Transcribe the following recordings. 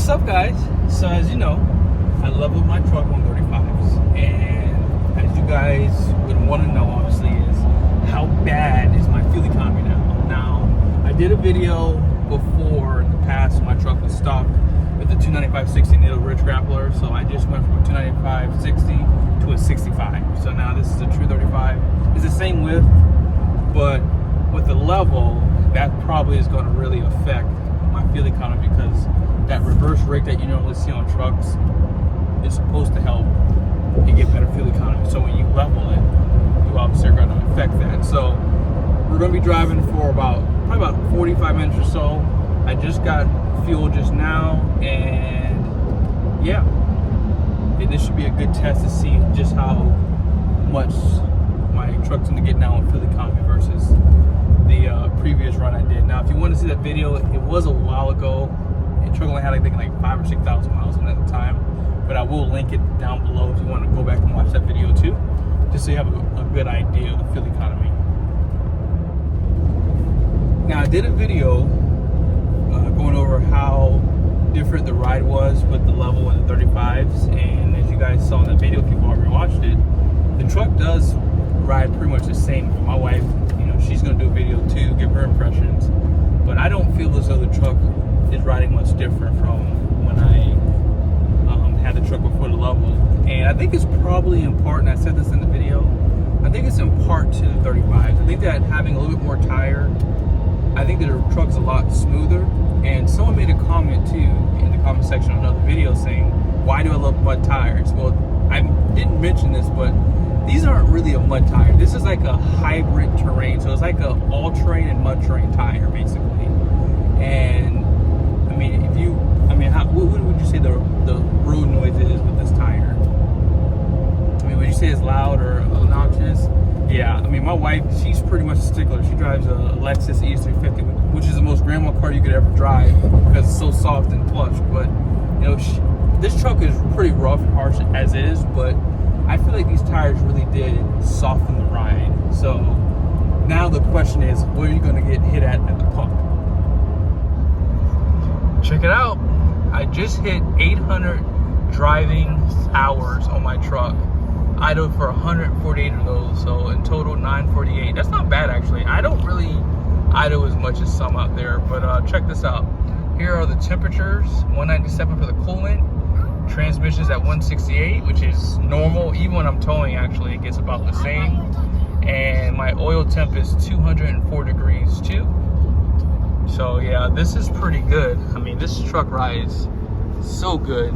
What's up, guys? So as you know, I leveled my truck on 35s, and as you guys would want to know, obviously, is how bad is my fuel economy now. Now, I did a video before in the past. My truck was stock with the 295/60 needle rich grappler, so I just went from a 295/60 to a 65. So now this is a true 35. It's the same width, but with the level, that probably is going to really affect my fuel economy, because that reverse rake that you normally see on trucks is supposed to help you get better fuel economy. So when you level it, you obviously are going to affect that. So we're going to be driving for probably about 45 minutes or so. I just got fuel just now, and yeah, this should be a good test to see just how much my truck's going to get now on fuel economy versus the previous run I did. Now, if you want to see that video, it was a while ago. The truck only had, I think, like 5,000 or 6,000 miles on it at the time, but I will link it down below if you want to go back and watch that video too, just so you have a good idea of the fuel economy. Now, I did a video going over how different the ride was with the level in the 35s, and as you guys saw in the video, if you've already watched it, the truck does ride pretty much the same. My wife, she's going to do a video too, give her impressions, but I don't feel as though the truck is riding much different from when I had the truck before the level. And I think it's probably in part, and I said this in the video, I think it's in part to the 35s. I think that having a little bit more tire, I think that the truck's a lot smoother. And someone made a comment too in the comment section on another video saying, why do I love mud tires? Well, I didn't mention this, but these aren't really a mud tire. This is like a hybrid terrain. So it's like a all-terrain and mud terrain tire, basically. And I mean, what would you say the road noise is with this tire? I mean, would you say it's loud or obnoxious? Yeah, I mean, my wife, she's pretty much a stickler. She drives a Lexus F350, which is the most grandma car you could ever drive because it's so soft and plush. But, this truck is pretty rough and harsh as is, but I feel like these tires really did soften the ride. So now the question is, where are you going to get hit at the pump? Check it out. I just hit 800 driving hours on my truck. Idled for 148 of those, so in total 948. That's not bad, actually. I don't really idle as much as some out there, but check this out. Here are the temperatures: 197 for the coolant, transmissions at 168, which is normal. Even when I'm towing, actually, it gets about the same. And my oil temp is 204 degrees too. So yeah, this is pretty good. I mean, this truck rides so good.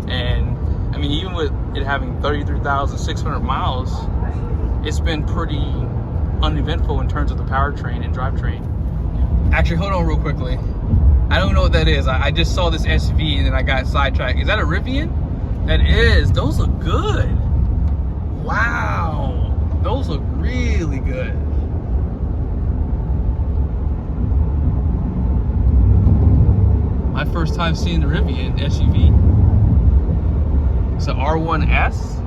And I mean, even with it having 33,600 miles, it's been pretty uneventful in terms of the powertrain and drivetrain. Actually, hold on real quickly. I don't know what that is. I just saw this SUV and then I got sidetracked. Is that a Rivian? That is. Those look good. Wow. Those look really good. My first time seeing the Rivian SUV. It's an R1S.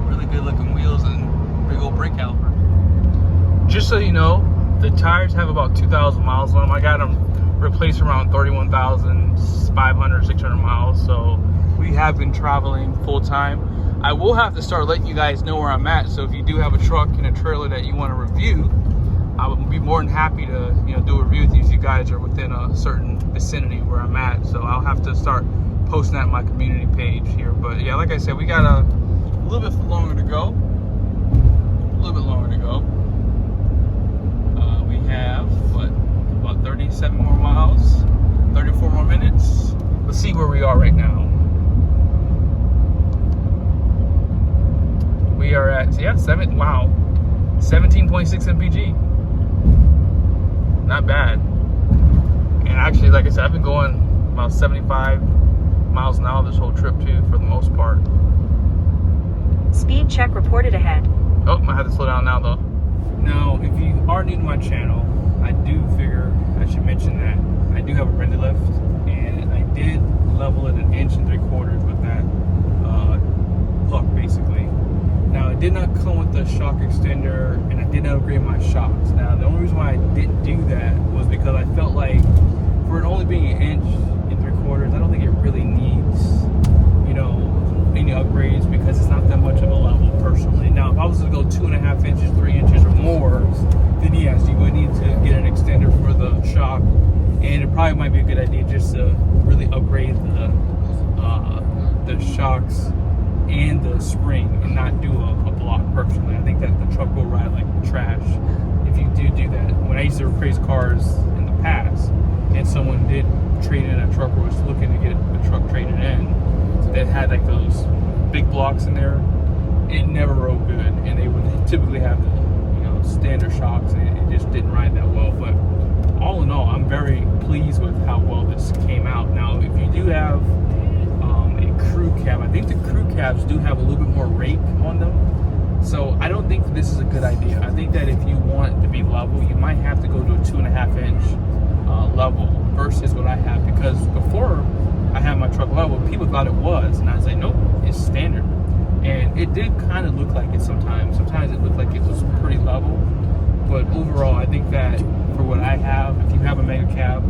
Really good looking wheels and big old brake caliper. Just so you know, the tires have about 2,000 miles on them. I got them replaced around 31,500, 600 miles. So we have been traveling full time. I will have to start letting you guys know where I'm at. So if you do have a truck and a trailer that you want to review, I would be more than happy to do a review with you if you guys are within a certain vicinity where I'm at. So I'll have to start posting that on my community page here. But yeah, like I said, we got a little bit longer to go. A little bit longer to go. We have about 37 more miles, 34 more minutes. Let's see where we are right now. We are at 17.6 MPG. Not bad. And actually, like I said, I've been going about 75 miles an hour this whole trip too, for the most part. Speed check reported ahead. Oh, I had to slow down now though. Now, if you are new to my channel, I do figure I should mention that I do have a Rendy lift, and I did level it 1 3/4 inches with that puck, basically. Now, it did not come with the shock extender, and I didn't upgrade my shocks. Now, the only reason why I didn't do that was because I felt like for it only being 1.75 inches, I don't think it really needs, you know, any upgrades because it's not that much of a level personally. Now, if I was to go 2.5 inches, 3 inches or more, then yes, you would need to get an extender for the shock, and it probably might be a good idea just to really upgrade the shocks and the spring and not do a block personally. I think that the truck will ride like trash if you do that. When I used to replace cars in the past and someone did trade in a truck or was looking to get a truck traded in that had like those big blocks in there, it never rode good, and they would typically have the, you know, standard shocks, and it just didn't ride that well. But all in all, I'm very pleased with how well this came out. Now, if you do have a crew cab, I think the crew cabs do have a little bit more rake on them, so I don't think this is a good idea. I think that if you want it to be level, you might have to go to a 2.5 inch level versus what I have, because before I had my truck level, people thought it was, and I was like, nope, it's standard. And it did kind of look like it sometimes. Sometimes it looked like it was pretty level, but overall, I think that for what I have, if you have a mega cab,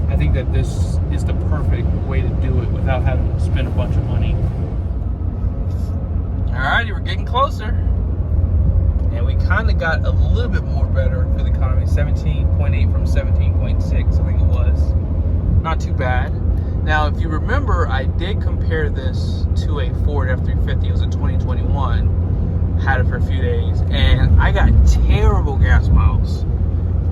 I think that this is the perfect way to do it without having to spend a bunch of money. Alrighty, we're getting closer. And we kind of got a little bit more better for the economy, 17.8 from 17.6, I think it was. Not too bad. Now, if you remember, I did compare this to a Ford F350. It was in 2021. Had it for a few days, and I got terrible gas miles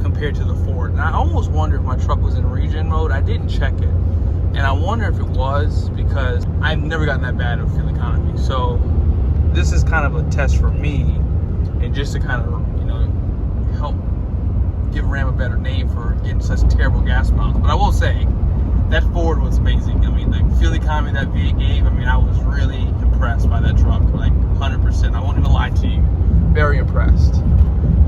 compared to the Ford. And I almost wonder if my truck was in regen mode. I didn't check it, and I wonder if it was, because I've never gotten that bad of fuel economy. So this is kind of a test for me, and just to kind of, you know, help give Ram a better name for getting such terrible gas miles. But I will say, that Ford was amazing. I mean, the fuel economy that V8 gave, I mean, I was really impressed by that truck, like 100%. I won't even lie to you. Very impressed.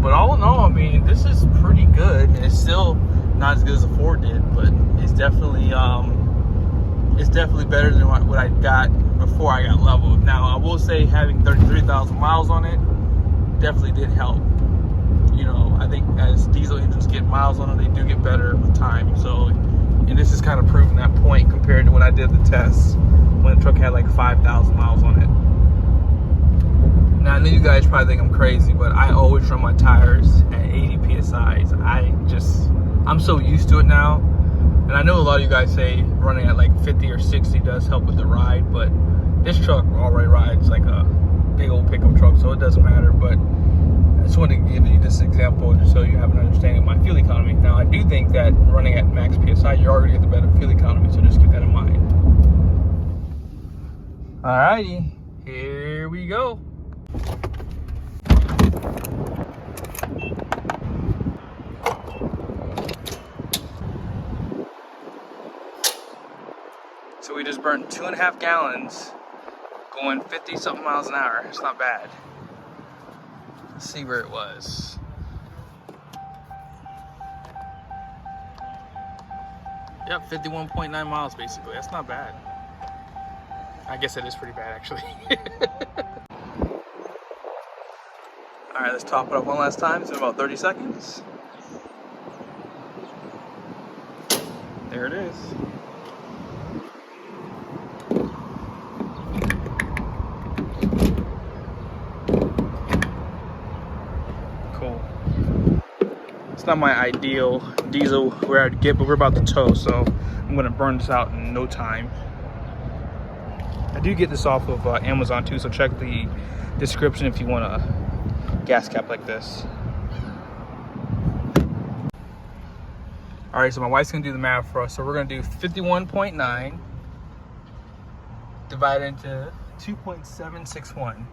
But all in all, I mean, this is pretty good. It's still not as good as the Ford did, but it's definitely better than what I got before I got leveled. Now, I will say having 33,000 miles on it definitely did help. You know, I think as diesel engines get miles on them, they do get better with time. So, and this is kind of proving that point compared to when I did the test, when the truck had like 5,000 miles on it. Now, I know you guys probably think I'm crazy, but I always run my tires at 80 PSIs. I'm so used to it now. And I know a lot of you guys say running at like 50 or 60 does help with the ride, but this truck already rides like a big old pickup truck, so it doesn't matter. But I just wanted to give you this example just so you have an understanding of my fuel economy. Now, I do think that running at max PSI, you're already get the better fuel economy, so just keep that in mind. Alrighty, here we go. So we just burnt 2.5 gallons going 50 something miles an hour. It's not bad. Let's see where it was. Yep, 51.9 miles basically. That's not bad. I guess that is pretty bad actually. Alright, let's top it up one last time. It's been about 30 seconds. There it is. Cool. It's not my ideal diesel where I'd get, but we're about to tow, so I'm gonna burn this out in no time. I do get this off of Amazon too, so check the description if you want a gas cap like this. All right, so my wife's gonna do the math for us. So we're gonna do 51.9 divided into 2.761.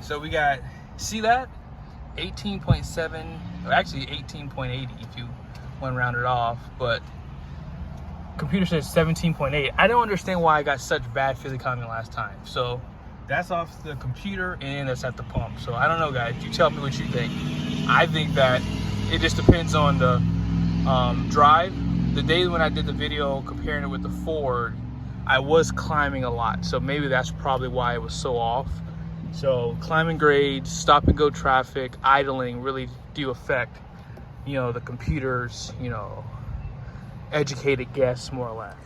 So we got, see that? 18.7, or actually 18.80 if you want to round it off, but computer says 17.8. I don't understand why I got such bad fuel economy last time. So that's off the computer and that's at the pump. So I don't know, guys. You tell me what you think. I think that it just depends on the drive. The day when I did the video comparing it with the Ford, I was climbing a lot, so maybe that's probably why it was so off. So climbing grades, stop and go traffic, idling really do affect, you know, the computer's, you know, educated guess more or less.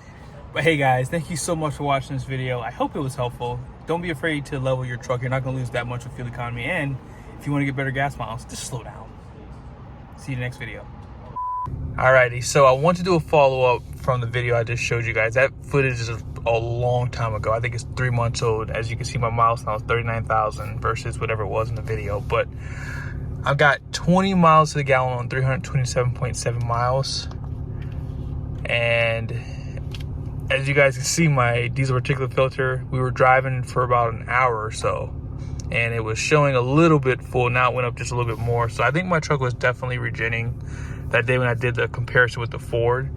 But hey guys, thank you so much for watching this video. I hope it was helpful. Don't be afraid to level your truck. You're not gonna lose that much of fuel economy. And if you wanna get better gas miles, just slow down. See you in the next video. Alrighty, so I want to do a follow-up from the video I just showed you guys. That footage is a long time ago. I think it's 3 months old. As you can see, my miles now is 39,000 versus whatever it was in the video. But I've got 20 miles to the gallon on 327.7 miles. And as you guys can see, my diesel particulate filter, we were driving for about an hour or so, and it was showing a little bit full. Now it went up just a little bit more. So I think my truck was definitely regenning that day when I did the comparison with the Ford.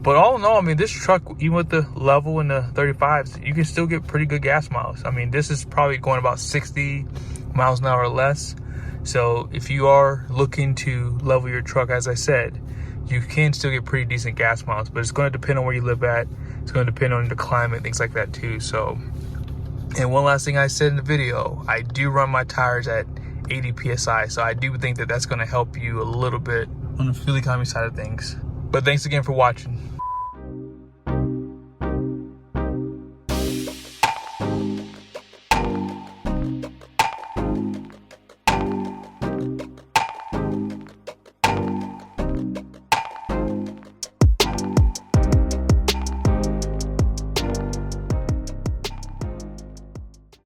But all in all, I mean, this truck, even with the level in the 35s, you can still get pretty good gas miles. I mean, this is probably going about 60 miles an hour or less. So if you are looking to level your truck, as I said, you can still get pretty decent gas miles, but it's going to depend on where you live at. It's going to depend on the climate, things like that too. So, and one last thing I said in the video, I do run my tires at 80 PSI. So I do think that that's going to help you a little bit on the fuel economy side of things. But thanks again for watching.